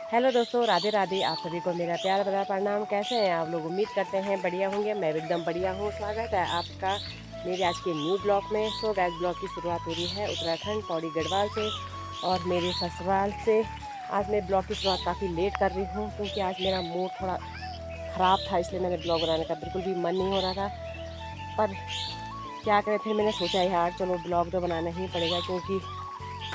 Hello दोस्तों, राधे राधे। आप सभी को मेरा प्यार भरा प्रणाम। कैसे हैं आप लोग? उम्मीद करते हैं बढ़िया होंगे। मैं भी एकदम बढ़िया हूँ। स्वागत है आपका मेरे आज के न्यू ब्लॉग में। सो गाइस, ब्लॉग की शुरुआत हो रही है उत्तराखंड पौड़ी गढ़वाल से और मेरे ससुराल से। आज मैं ब्लॉग की शुरुआत काफ़ी लेट कर रही हूँ क्योंकि आज मेरा मूड थोड़ा ख़राब था, इसलिए मैंने ब्लॉग बनाने का बिल्कुल भी मन नहीं हो रहा था। पर क्या करें, फिर मैंने सोचा यार चलो ब्लॉग तो बनाना ही पड़ेगा क्योंकि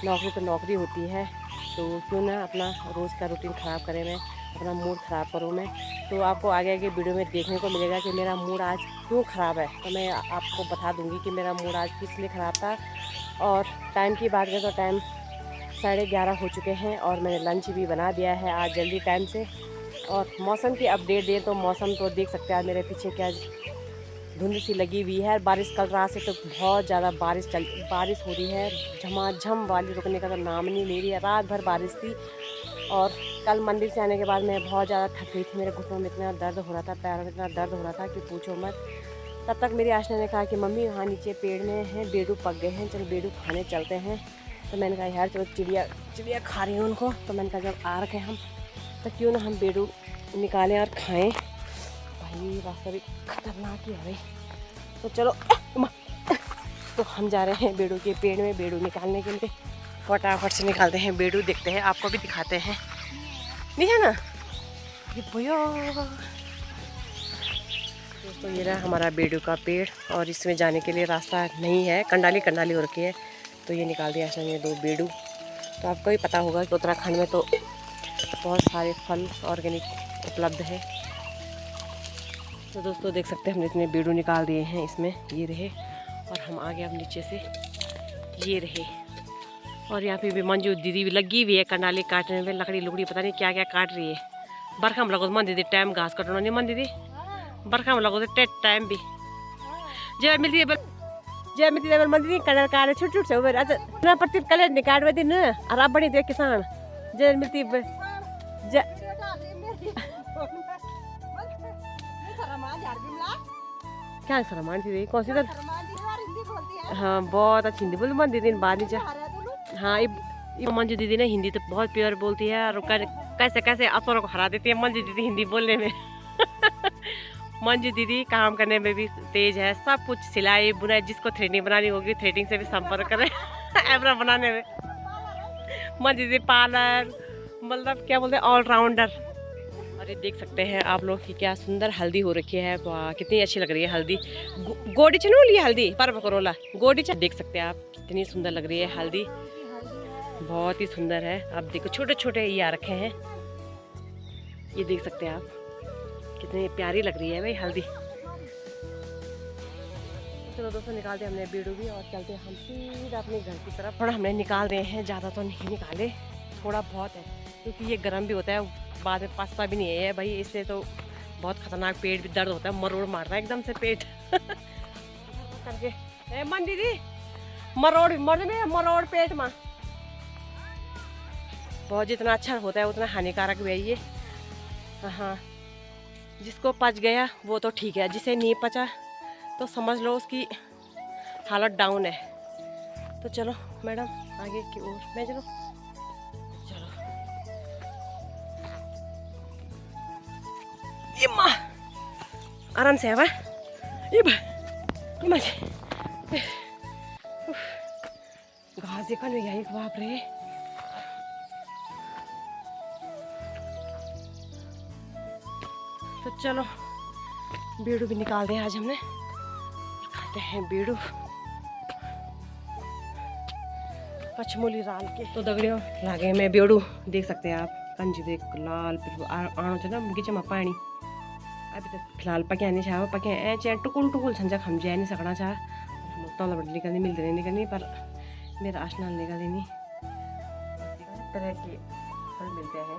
नौकरी तो नौकरी होती है, तो क्यों ना अपना रोज़ का रूटीन ख़राब करें, मैं अपना मूड ख़राब करूँ मैं। तो आपको आगे आगे वीडियो में देखने को मिलेगा कि मेरा मूड आज क्यों ख़राब है। तो मैं आपको बता दूंगी कि मेरा मूड आज किस लिए ख़राब था। और टाइम की बात करें तो टाइम 11:30 हो चुके हैं और मैंने लंच भी बना दिया है आज जल्दी टाइम से। और मौसम की अपडेट दें तो मौसम तो देख सकते हैं आज मेरे पीछे क्या धुंध सी लगी हुई है। बारिश कल रात से तो बहुत ज़्यादा बारिश हो रही है, झमाझम वाली, रुकने का तो नाम नहीं ले रही है। रात भर बारिश थी। और कल मंदिर से आने के बाद मैं बहुत ज़्यादा थक गई थी। मेरे घुटनों में इतना दर्द हो रहा था, पैरों में इतना दर्द हो रहा था कि पूछो मत। तब तक मेरी आशना ने कहा कि मम्मी वहाँ नीचे पेड़ में हैं बेडू पक गए हैं, चलो बेडू खाने चलते हैं। तो मैंने कहा यार चलो चिड़िया खा रही हूँ उनको। तो मैंने कहा जब आ रखे हम तो क्यों ना हम बेडू निकालें और खाएँ। भाई रास्ता भी खतरनाक ही है भाई। तो चलो तो हम जा रहे हैं बेडू के पेड़ में बेडू निकालने के लिए। फटाफट से निकालते हैं बेडू, देखते हैं, आपको भी दिखाते हैं। नहीं है ना ये भैया। दोस्तों ये रहा हमारा बेडू का पेड़ और इसमें जाने के लिए रास्ता नहीं है, कंडाली हो रखी है। तो ये निकाल दिया ये 2 बेडू। तो आपको भी पता होगा कि उत्तराखंड में तो बहुत सारे फल ऑर्गेनिक उपलब्ध है। तो दोस्तों देख सकते हैं हमने इतने बेडू निकाल दिए हैं इसमें, ये रहे। और हम आगे अब नीचे से ये रहे। और यहाँ पे भी मंजू दीदी भी लगी हुई है कंडाली काटने में, लकड़ी लुकड़ी पता नहीं क्या क्या काट रही है। बरखा में लगो मन दीदी टाइम घास कटना नहीं मन दीदी, बरखा में लगो तो टाइम भी जय मिलती है जय मिलती है मन दीदी कंडाल काटे छुट छुट से उबर अच्छा प्रति कले निकाट दिन और अब बड़ी दे किसान जय मिलती जय क्या शर्मान थी कौन सी। हाँ बहुत अच्छी हिंदी बोली मन दीदी बाद नीचे। हाँ ये मंजू दीदी ने हिंदी तो बहुत प्योर बोलती है और कैसे कैसे असरों को हरा देती है मंजू दीदी हिंदी बोलने में। मंजू दीदी काम करने में भी तेज है, सब कुछ सिलाई बुनाई, जिसको थ्रेडिंग बनानी होगी थ्रेडिंग से भी संपर्क करें। एब्रा बनाने में मंजू दीदी पार्लर, मतलब क्या बोलते हैं ऑलराउंडर। और ये देख सकते हैं आप लोग कि क्या सुंदर हल्दी हो रखी है। वाह कितनी अच्छी लग रही है हल्दी। गोडी चनू ली हल्दी पर करोला गोडी देख सकते हैं आप कितनी सुंदर लग रही है हल्दी, बहुत ही सुंदर है। आप देखो छोटे छोटे ये आ रखे हैं, ये देख सकते हैं आप कितनी प्यारी लग रही है भाई हल्दी। चलो दोस्तों निकालते हमने बेडू भी और चलते हम सीधा अपने घर की तरफ। थोड़ा हमने निकाल रहे हैं, ज़्यादा तो नहीं निकाले, थोड़ा बहुत है क्योंकि ये गर्म भी होता है, बाद में पछता भी नहीं है भाई। इससे तो बहुत खतरनाक पेट भी दर्द होता है, मरोड़ मारता है एकदम से पेट। करके मन दीदी मरोड़ पेट में बहुत, जितना अच्छा होता है उतना हानिकारक भी है ये। हाँ जिसको पच गया वो तो ठीक है, जिसे नहीं पचा तो समझ लो उसकी हालत डाउन है। तो चलो मैडम आगे की ओर मैं चलो चलो। ये माँ आराम से है ये घास देखा नहीं गया एक बाप रे। तो चलो बेडू भी निकाल दें आज हमने, खाते हैं बेडू पचमोली राल के। तो दगड़ियों लागे मैं बेडू देख सकते हैं आप कंजी देख लाल आनो छ ना गिचे में पानी। अभी तक फिलहाल पक्या नहीं छा, पक्या ए चे टुकुल टुकुल छन हम जा नहीं सकना छा। तलबाट निकलने मिलते नहीं निकलनी, पर मेरा आशना निकलनी नहीं। तरह के फल मिलते हैं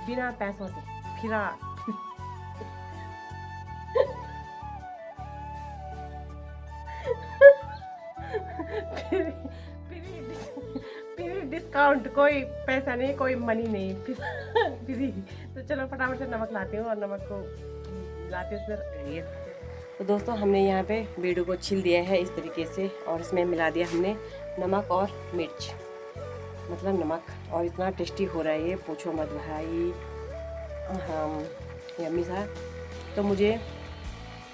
बिना पैसों के फिरा। डिस्काउंट कोई पैसा नहीं, कोई मनी नहीं फ्री। तो चलो फटाफट से नमक लाती हूँ और नमक को लाती हूँ उसमें। तो दोस्तों हमने यहाँ पे बेडू को छील दिया है इस तरीके से और इसमें मिला दिया हमने नमक और मिर्च। मतलब नमक, और इतना टेस्टी हो रहा है ये, पूछो मत भाई। हम यम्मी सा। तो मुझे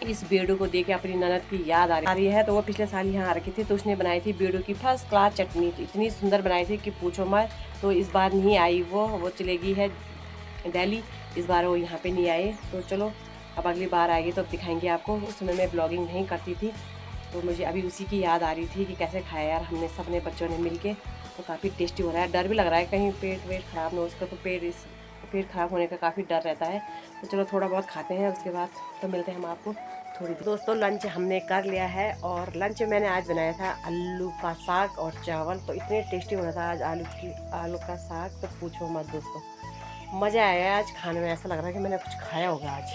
इस बेड़ू को देख के अपनी ननद की याद आ रही है। तो वो पिछले साल यहाँ आ रखी थी, तो उसने बनाई थी बेड़ू की फर्स्ट क्लास चटनी, तो इतनी सुंदर बनाई थी कि पूछो मत। तो इस बार नहीं आई वो चली गई है दिल्ली, इस बार वो यहाँ पे नहीं आए। तो चलो अब अगली बार आएगी तो अब दिखाएंगे आपको। उस समय मैं ब्लॉगिंग नहीं करती थी, तो मुझे अभी उसी की याद आ रही थी कि कैसे खाया यार हमने सबने बच्चों ने मिल के। तो काफ़ी टेस्टी हो रहा है। डर भी लग रहा है कहीं पेट वेट ख़राब ना हो उसका, तो पेट ख़राब होने का काफ़ी डर रहता है। तो चलो थोड़ा बहुत खाते हैं, उसके बाद तो मिलते हैं हम आपको थोड़ी देर। दोस्तों लंच हमने कर लिया है, और लंच में मैंने आज बनाया था आलू का साग और चावल। तो इतने टेस्टी बना था आज आलू का साग, तो पूछो मत दोस्तों, मज़ा आया आज खाने में। ऐसा लग रहा है कि मैंने कुछ खाया होगा आज।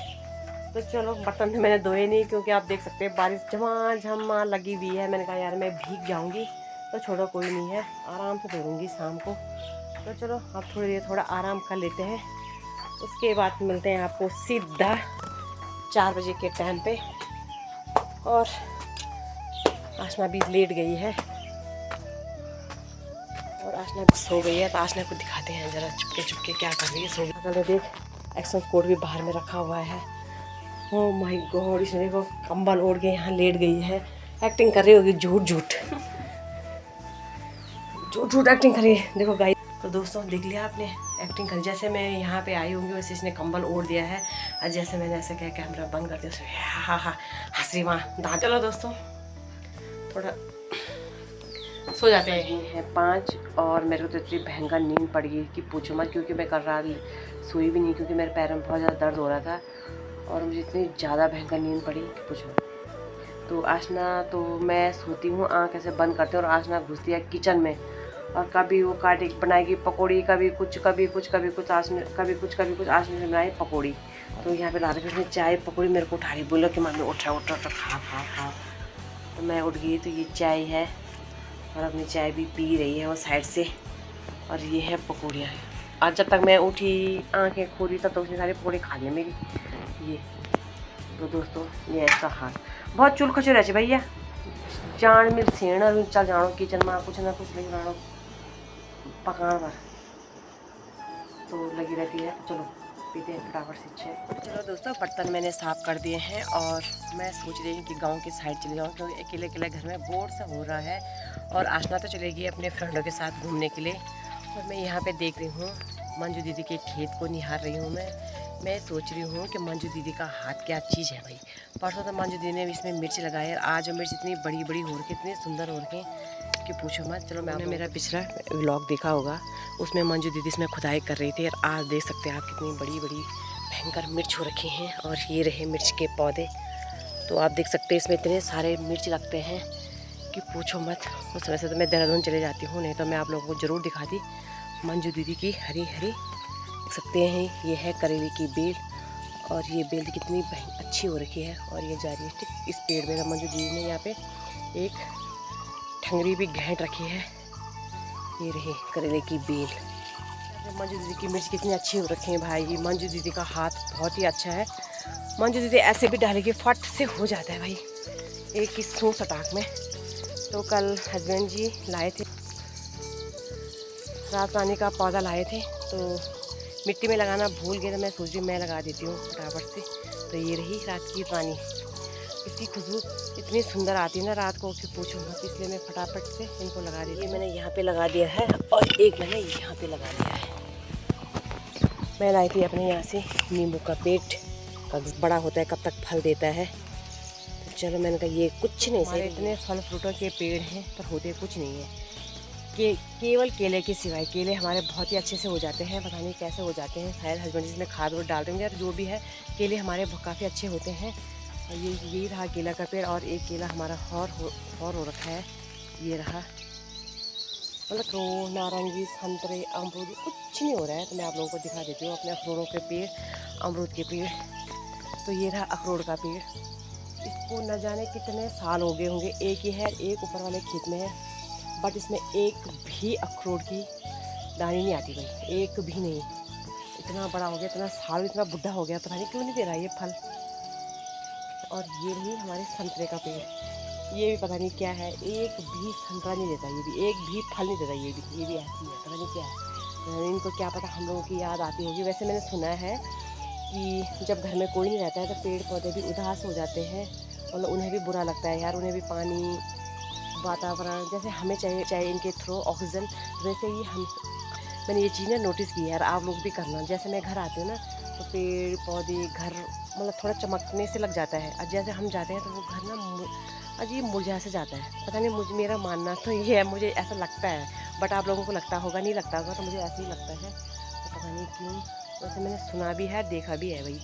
तो चलो बर्तन तो मैंने धोए नहीं, क्योंकि आप देख सकते हैं बारिश झमाझम लगी हुई है। मैंने कहा यार मैं भीग जाऊंगी, तो छोड़ो कोई नहीं है, आराम से धोऊंगी शाम को। तो चलो अब थोड़ी देर थोड़ा आराम कर लेते हैं, उसके बाद मिलते हैं आपको सीधा 4 बजे के टाइम पे। और आशना भी लेट गई है, और आशना भी सो गई है। तो आशना को दिखाते हैं ज़रा चुपके चुपके क्या कर रही है। सो गई देख, एक्शन कोड भी बाहर में रखा हुआ है। ओ माय गॉड, इसने देखो कंबल ओढ़ के यहाँ लेट गई है। एक्टिंग कर रही होगी, झूठ झूठ एक्टिंग कर रही है। देखो गाइस, तो दोस्तों देख लिया आपने, एक्टिंग कर, जैसे मैं यहाँ पे आई होंगी वैसे इसने कंबल ओढ़ दिया है। और जैसे मैंने ऐसे क्या कैमरा बंद कर दिया, हाँ हंस रही वहाँ दाँत। चलो दोस्तों थोड़ा सो जाते हैं 5, और मेरे को तो इतनी भयंकर नींद पड़ी है कि पूछो मत, क्योंकि मैं कल रात सोई भी नहीं, क्योंकि मेरे पैर में बहुत ज़्यादा दर्द हो रहा था, और मुझे इतनी ज़्यादा भयंकर नींद पड़ी कि पूछो। तो आशना, तो मैं सोती हूँ आँख ऐसे बंद करते हैं, और आशना घुसती है किचन में, और कभी वो काटे बनाएगी पकौड़ी, कभी कुछ आशना ने बनाई पकौड़ी। तो यहाँ पे ला रही उसने चाय पकौड़ी, मेरे को उठा रही, बोला कि मम्मी उठा खा। तो मैं उठ गई, तो ये चाय है, और अपनी चाय भी पी रही है वो साइड से, और ये है पकौड़ियाँ। आज जब तक मैं उठी आँखें खोली तब तो उसने सारी पकौड़ी खा ली मेरी ये। तो दोस्तों ये ऐसा हाल, बहुत चूल खचो रहे भैया, जान मिल सेण चल जानो किचन में कुछ ना कुछ नहीं बनाना पकाने पर तो लगी रहती है। तो चलो पीते हैं फटाफट से चाय। चलो दोस्तों बर्तन मैंने साफ़ कर दिए हैं, और मैं सोच रही हूँ कि गांव की साइड चले जाऊँ, क्योंकि अकेले घर में बोर सा हो रहा है। और आशना तो चलेगी अपने फ्रेंडों के साथ घूमने के लिए, और मैं यहाँ पे देख रही हूँ मंजू दीदी के खेत को निहार रही हूँ। मैं सोच रही हूँ कि मंजू दीदी का हाथ क्या चीज़ है भाई। परसों तो मंजू दीदी ने इसमें मिर्च लगाई है, आज मिर्च इतनी बड़ी बड़ी हो रही, इतनी सुंदर हो रही कि पूछो मत। चलो मैंने मेरा पिछला व्लॉग देखा होगा, उसमें मंजू दीदी इसमें खुदाई कर रही थी, और आज देख सकते हैं आप कितनी बड़ी बड़ी भयंकर मिर्च हो रखी हैं। और ये रहे मिर्च के पौधे, तो आप देख सकते हैं इसमें इतने सारे मिर्च लगते हैं कि पूछो मत। उस वजह से तो मैं देहरादून चले जाती हूँ, नहीं तो मैं आप लोगों को ज़रूर दिखाती मंजू दीदी की हरी हरी। देख सकते हैं ये है करेले की बेल, और ये बेल कितनी अच्छी हो रखी है, और ये जा रही है ठीक इस पेड़ में। मंजू दीदी ने यहाँ पे एक ठंगरी भी घेंट रखी है, ये रही करेले की बेल। मंजू दीदी की मिर्च कितनी अच्छी हो रखी है भाई। मंजू दीदी का हाथ बहुत ही अच्छा है, मंजू दीदी ऐसे भी डालेगी फट से हो जाता है भाई, एक ही सो सटाक में। तो कल हस्बैंड जी लाए थे रात रानी का पौधा लाए थे, तो मिट्टी में लगाना भूल गए, तो मैं सोच रही मैं लगा देती हूँ फटाफट से। तो ये रही रात की रानी, इसकी खुशबू इतनी सुंदर आती है ना रात को कि पूछो मत, इसलिए मैं फटाफट से इनको लगा दी। ये मैंने यहाँ पे लगा दिया है, और एक मैंने यहाँ पे लगा दिया है। मैं लाई थी अपने यहाँ से नींबू का पेड़, कब बड़ा होता है कब तक फल देता है। तो चलो मैंने कहा ये कुछ नहीं, सारे इतने फल फ्रूटों के पेड़ हैं पर होते कुछ नहीं है, केवल केले के सिवाय। केले हमारे बहुत ही अच्छे से हो जाते हैं, पता नहीं कैसे हो जाते हैं, शायद हस्बैंड इसमें खाद वो डाल देंगे, जो भी है केले हमारे काफ़ी अच्छे होते हैं। और ये यही रहा केला का पेड़, और एक केला हमारा और हो रखा है, ये रहा। मतलब तो नारंगी संतरे अमरूद कुछ नहीं हो रहा है। तो मैं आप लोगों को दिखा देती हूँ अपने अखरोड़ों के पेड़, अमरूद के पेड़। तो ये रहा अखरोड़ का पेड़, इसको न जाने कितने साल हो गए होंगे, एक ही है, एक ऊपर वाले खेत में है, बट इसमें एक भी अखरोट की दानी नहीं आती भाई, एक भी नहीं। इतना बड़ा हो गया, इतना साल, इतना बुढ़ा हो गया, पता नहीं क्यों नहीं दे रहा ये फल। और ये रही हमारे संतरे का पेड़, ये भी पता नहीं क्या है, एक भी संतरा नहीं देता, ये भी एक भी फल नहीं देता, ये भी ऐसी है, पता नहीं क्या है। इनको क्या पता, हम लोगों की याद आती होगी। वैसे मैंने सुना है कि जब घर में कोई नहीं रहता है तो पेड़ पौधे भी उदास हो जाते हैं और उन्हें भी बुरा लगता है यार, उन्हें भी पानी, वातावरण जैसे हमें चाहिए इनके थ्रू ऑक्सीजन, वैसे ही हम, मैंने ये चीज़ नोटिस की है यार, आप लोग भी करना। जैसे मैं घर आती हूँ ना तो पेड़ पौधे घर मतलब थोड़ा चमकने से लग जाता है, और जैसे हम जाते हैं तो वो घर ना अजीब मुरझा से जाता है। पता नहीं, मुझे, मेरा मानना तो ये है, मुझे ऐसा लगता है, बट आप लोगों को लगता होगा, नहीं लगता होगा, तो मुझे ऐसे ही लगता है, तो पता नहीं क्यों। वैसे मैंने सुना भी है, देखा भी है भाई।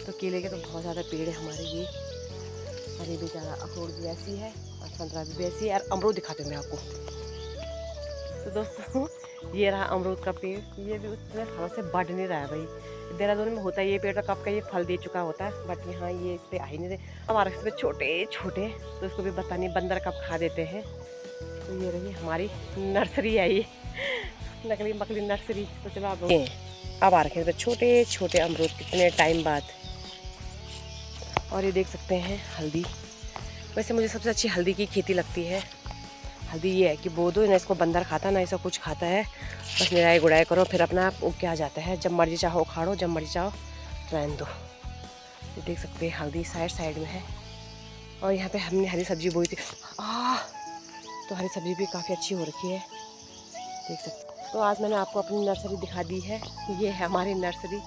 तो केले के तो बहुत ज़्यादा पेड़ है हमारे ये, और ये बेचारा अखरोट भी ऐसी है और संतरा भी वैसी है। और अमरूद दिखाते हैं मैं आपको। तो दोस्तों ये रहा अमरूद का पेड़, ये भी उतने सालों से बढ़ नहीं रहा है भाई। देहरादून में होता है ये पेड़, तो कब का ये फल दे चुका होता है, बट यहाँ ये इस पर आ ही नहीं रहे। हमारे इस पर छोटे छोटे, तो इसको भी पता नहीं बंदर कब खा देते हैं। तो ये रही हमारी नर्सरी है, ये नकली मकली नर्सरी। तो चलो आप अब आ रखे हैं छोटे छोटे अमरूद कितने टाइम बाद। और ये देख सकते हैं हल्दी। वैसे मुझे सबसे अच्छी हल्दी की खेती लगती है। हल्दी ये है कि बो दो ना, इसको बंदर खाता ना ऐसा कुछ खाता है, बस निराई गुड़ाई करो, फिर अपना आप उग के आ जाता है। जब मर्जी चाहो उखाड़ो, जब मर्जी चाहो रहने दो। ये देख सकते हैं हल्दी साइड में है। और यहाँ पे हमने हरी सब्जी बोई थी, तो हरी सब्जी भी काफ़ी अच्छी हो रखी है, देख सकते हैं। तो आज मैंने आपको अपनी नर्सरी दिखा दी है, ये है हमारी नर्सरी।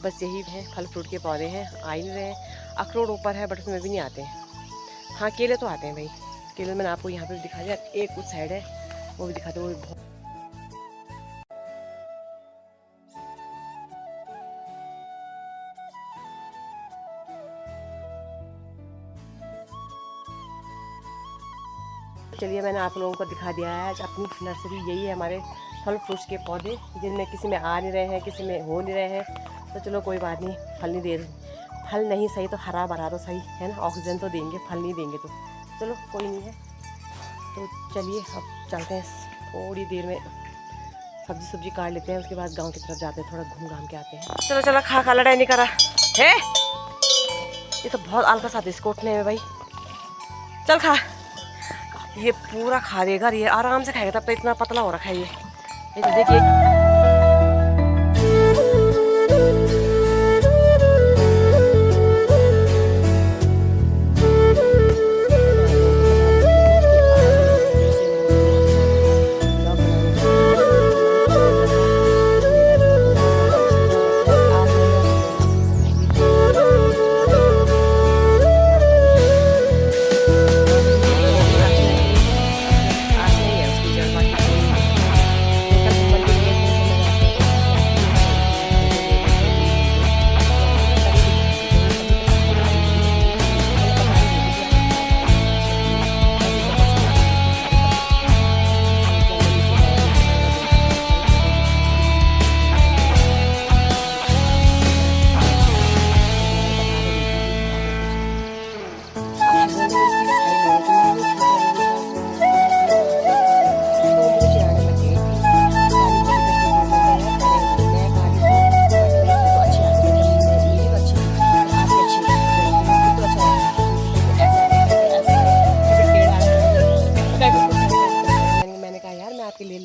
बस यही है, फल फ्रूट के पौधे हैं, आ ही नहीं रहे। अखरोट ऊपर है बट उसमें भी नहीं आते हैं। हाँ केले तो आते हैं भाई, केले मैंने आपको यहाँ पे भी दिखा दिया। एक उस साइड है वो भी दिखाते, वो भी बहुत। चलिए मैंने आप लोगों को दिखा दिया है आज अपनी नर्सरी। यही है हमारे फल फ्रूट्स के पौधे, जिनमें किसी में आ नहीं रहे हैं, किसी में हो नहीं रहे हैं। तो चलो कोई बात नहीं, फल नहीं दे रहे, फल नहीं सही तो हरा भरा तो सही है ना, ऑक्सीजन तो देंगे, फल नहीं देंगे तो चलो कोई नहीं है। तो चलिए अब चलते हैं, थोड़ी देर में सब्जी काट लेते हैं, उसके बाद गांव की तरफ जाते हैं, थोड़ा घूम घाम के आते हैं। चलो चलो खा लड़ाई नहीं करा है, ये तो बहुत आलका आते इसको उठने में भाई। चल खा, ये पूरा खा देगा, ये आराम से खाएगा, तब तो इतना पतला हो रखा है ये तो देखिए।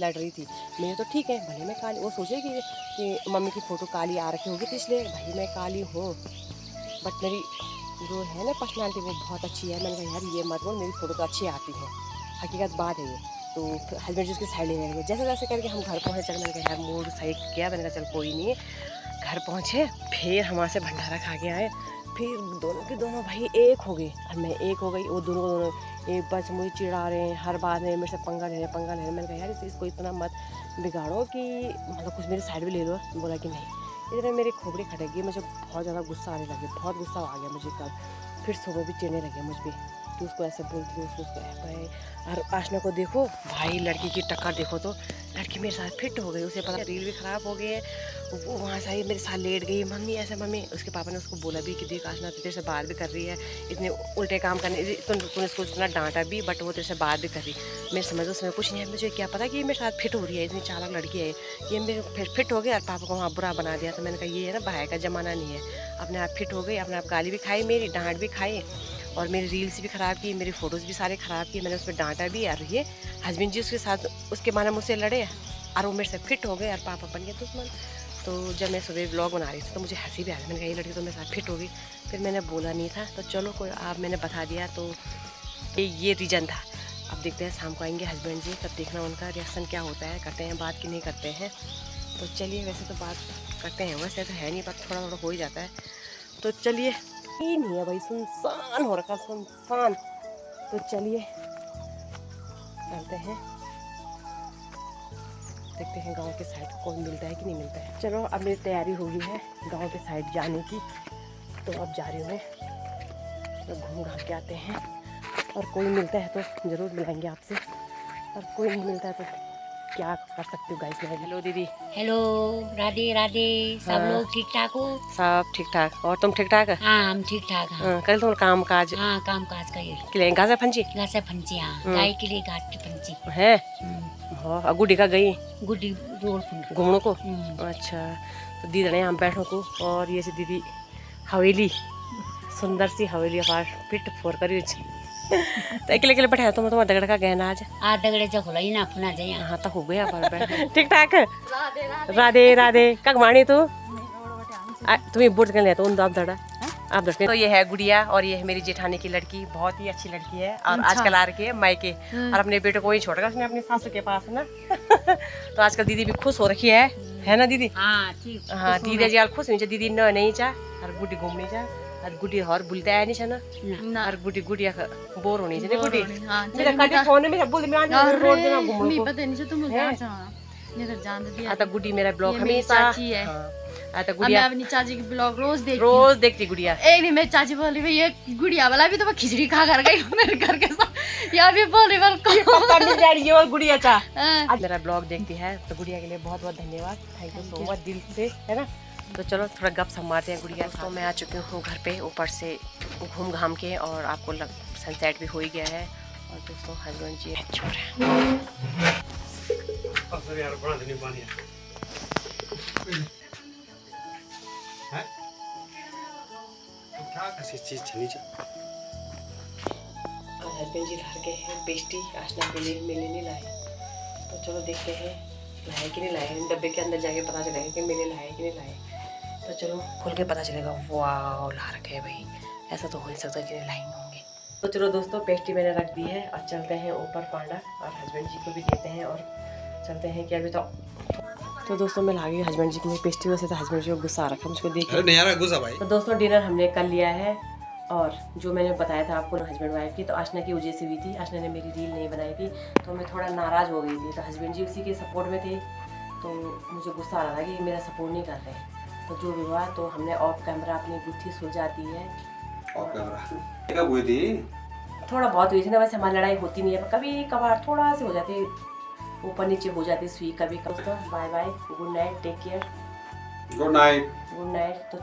लड़ रही थी मेरे, तो ठीक है भले मैं काली, वो सोचे कि मम्मी की फ़ोटो काली आ रखी होगी तो इसलिए भाई मैं काली हूँ, बट मेरी जो है ना पर्सनालिटी वो बहुत अच्छी है। मैंने कहा यार ये मत बोल, मेरी फ़ोटो तो अच्छी आती है, हकीकत बात है ये। तो हस्बैंड जी उसकी साइड लेने लगे, जैसे जैसे करके हम घर पहुँचे। चल मैंने कहा यार मूड सही किया, मैंने कहा चल कोई नहीं। घर पहुँचे, फिर हमारे से भंडारा खा के आए, फिर दोनों के दोनों भाई एक हो गए, और मैं एक हो गई, वो दोनों एक बस मुझे चिढ़ा रहे हैं, हर बात में मेरे से पंगा ले रहे हैं। मैंने कहा यार इसको इतना मत बिगाड़ो कि मतलब कुछ मेरी साइड भी ले लो। बोला कि नहीं, इधर मेरे खोपड़ी खटक गई, मुझे बहुत ज़्यादा गुस्सा आने लगे, बहुत गुस्सा आ गया मुझे कल। फिर सुबह भी चिढ़ने लगे मुझ पर, तो उसको ऐसे बोलती हूँ, उसको भाई। और आशना को देखो भाई, लड़की की टक्कर देखो, तो लड़की मेरे साथ फिट हो गई, उसे पता रील भी ख़राब हो गई है, वो वहाँ से आई मेरे साथ लेट गई, मम्मी ऐसे मम्मी। उसके पापा ने उसको बोला भी कि देख आशना तेरे से बात भी कर रही है, इतने उल्टे काम करने, तूने उसको इतना डांटा भी, बट वो तेरे से बात भी कर रही। मैं समझ उसमें कुछ नहीं है, मुझे क्या पता कि ये मेरे साथ फिट हो रही है, इतनी चालाक लड़की है ये मेरे फिट हो गई, और पापा को वहाँ बुरा बना दिया। तो मैंने कहा ये है ना, बहाय का ज़माना नहीं है, अपने आप फिट हो गई, अपने आप गाली भी खाई, मेरी डांट भी खाई, और मेरी रील्स भी ख़राब की, मेरी फ़ोटोज़ भी सारे ख़राब किए, मैंने उसमें डांटा भी। और ये हस्बैंड जी उसके साथ उसके माना मुझसे लड़े और वो मेरे से फिट हो गए और पापा बन गए दुश्मन। तो जब मैं सुबह ब्लॉग बना रही थी तो मुझे हंसी भी आ रही, मैंने कहा ये लड़की तो मेरे साथ फिट हो गई। फिर मैंने बोला नहीं था, तो चलो कोई आप मैंने बता दिया, तो ये रीज़न था। अब देखते हैं शाम को आएंगे हस्बैंड जी, तब देखना उनका रिएक्शन क्या होता है, करते हैं बात कि नहीं करते हैं। तो चलिए, वैसे तो बात करते हैं, वैसे तो है नहीं, बात थोड़ा थोड़ा हो ही जाता है। तो चलिए, ही नहीं है भाई, सुनसान हो रखा, सुनसान। तो चलिए चलते हैं, देखते हैं गांव के साइड कोई मिलता है कि नहीं मिलता है। चलो, अब मेरी तैयारी हो गई है गांव के साइड जाने की, तो अब जा रही हूँ मैं, तो घूम घाम के आते हैं। और कोई मिलता है तो ज़रूर मिलाएंगे आपसे, और कोई नहीं मिलता है तो क्या कर सकती हूँ गाइस मैं। हेलो दीदी। हेलो, राधे राधे। सब हाँ। लोग ठीक ठाक हो? सब ठीक ठाक, और तुम ठीक ठाक है? हाँ, हम ठीक ठाक हैं। कल तुम काम काज हाँ, काम काज का ये के गाजा फंची घास है फंची। हाँ, गाय के लिए घास की फंची है। हाँ, गुड्डी का गई गुड्डी रोड पर घूमने को। अच्छा, तो दीदी ने हम बैठो को, और ये से दीदी हवेली, सुंदर सी हवेली पास पिट फोर करी तो अकेले अकेले बैठा तुम दगड़ का गहना आज आ दगड़े जग होला ही ना फुना जाए। हाँ तो हो गया पर बैठ ठीक ठाक। राधे राधे कगवाणी तू तुम्हें बुढ़ कर ले तो आप दड़ा आप दड़। तो ये है गुड़िया, और ये है मेरी जेठानी की लड़की, बहुत ही अच्छी लड़की है, और आजकल आ रही है मायके, और अपने बेटे को ही छोड़ उसने अपनी सासू के पास ना। तो आजकल दीदी भी खुश हो रखी है ना दीदी? हाँ ठीक। हाँ, दीदी जी खुश हुई, दीदी न नहीं चाह और गुड्डी घूमनी चाह, और गुड्डी हर बुलते आया नहीं छ ना, और गुड्डी गुड़िया बोर होनी चाहिए गुड्डी। मेरा कटे फोन में बोल मैं रोड देना घूमने को पता नहीं जो तुम जान दिया। आता गुड्डी मेरा ब्लॉग हमेशा है। आता गुड़िया अपनी चाची की ब्लॉग रोज देखती गुड़िया। एक दिन मेरी चाची बोल रही ये गुड़िया वाला भी तो मैं खिचड़ी खा कर गई मेरे घर के साथ, यहाँ भी बोल रही पता मिल जा रही है और गुड़िया चा आज मेरा ब्लॉग देखती है, तो गुड़िया के लिए बहुत बहुत धन्यवाद, थैंक यू सो मच दिल से, है ना। तो चलो थोड़ा गप सप मारते हैं गुड़िया। तो मैं आ चुकी हूँ घर पे ऊपर से घूम घाम के, और आपको सनसेट भी हो ही गया है। और दोस्तों हस्बैंड जी हस्बैंड जी घर के हैं, पेस्टी आशना के लिए मेले नहीं लाए, तो चलो देखते हैं लाए कि नहीं लाए। डब्बे के अंदर जाके पता चलेगा कि मेले लाए कि नहीं लाए, तो चलो खोल के पता चलेगा। वाह, ला रखे है भाई, ऐसा तो हो नहीं सकता कि नहीं लाएंगे होंगे। तो चलो दोस्तों, पेस्टी मैंने रख दी है, और चलते हैं ऊपर पांडा, और हस्बैंड जी को भी देते हैं, और चलते हैं कि अभी तो दोस्तों मैं ला गई हस्बैंड जी की पेस्टी। वैसे तो हस्बैंड जी को गुस्सा आ रखा मुझको देख के गुस्सा भाई। तो दोस्तों डिनर हमने कर लिया है, और जो मैंने बताया था आपको हस्बैंड वाइफ की, तो आशना की वजह से हुई थी, आशना ने मेरी रील नहीं बनाई थी, तो मैं थोड़ा नाराज़ हो गई थी। तो हस्बैंड जी उसी के सपोर्ट में थे, तो मुझे गुस्सा आ रहा था कि मेरा सपोर्ट नहीं कर रहे। तो जो भी हुआ, तो हमने ऑफ कैमरा अपनी गुत्थी सुलझाती है। ऑफ कैमरा कब हुई थी? थोड़ा बहुत हुई थी ना, वैसे हमारी लड़ाई होती नहीं है, कभी कभार थोड़ा सी हो जाती, ऊपर नीचे हो जाती सुई कभी। दोस्तों bye bye, good night, take care, good night. Good night. तो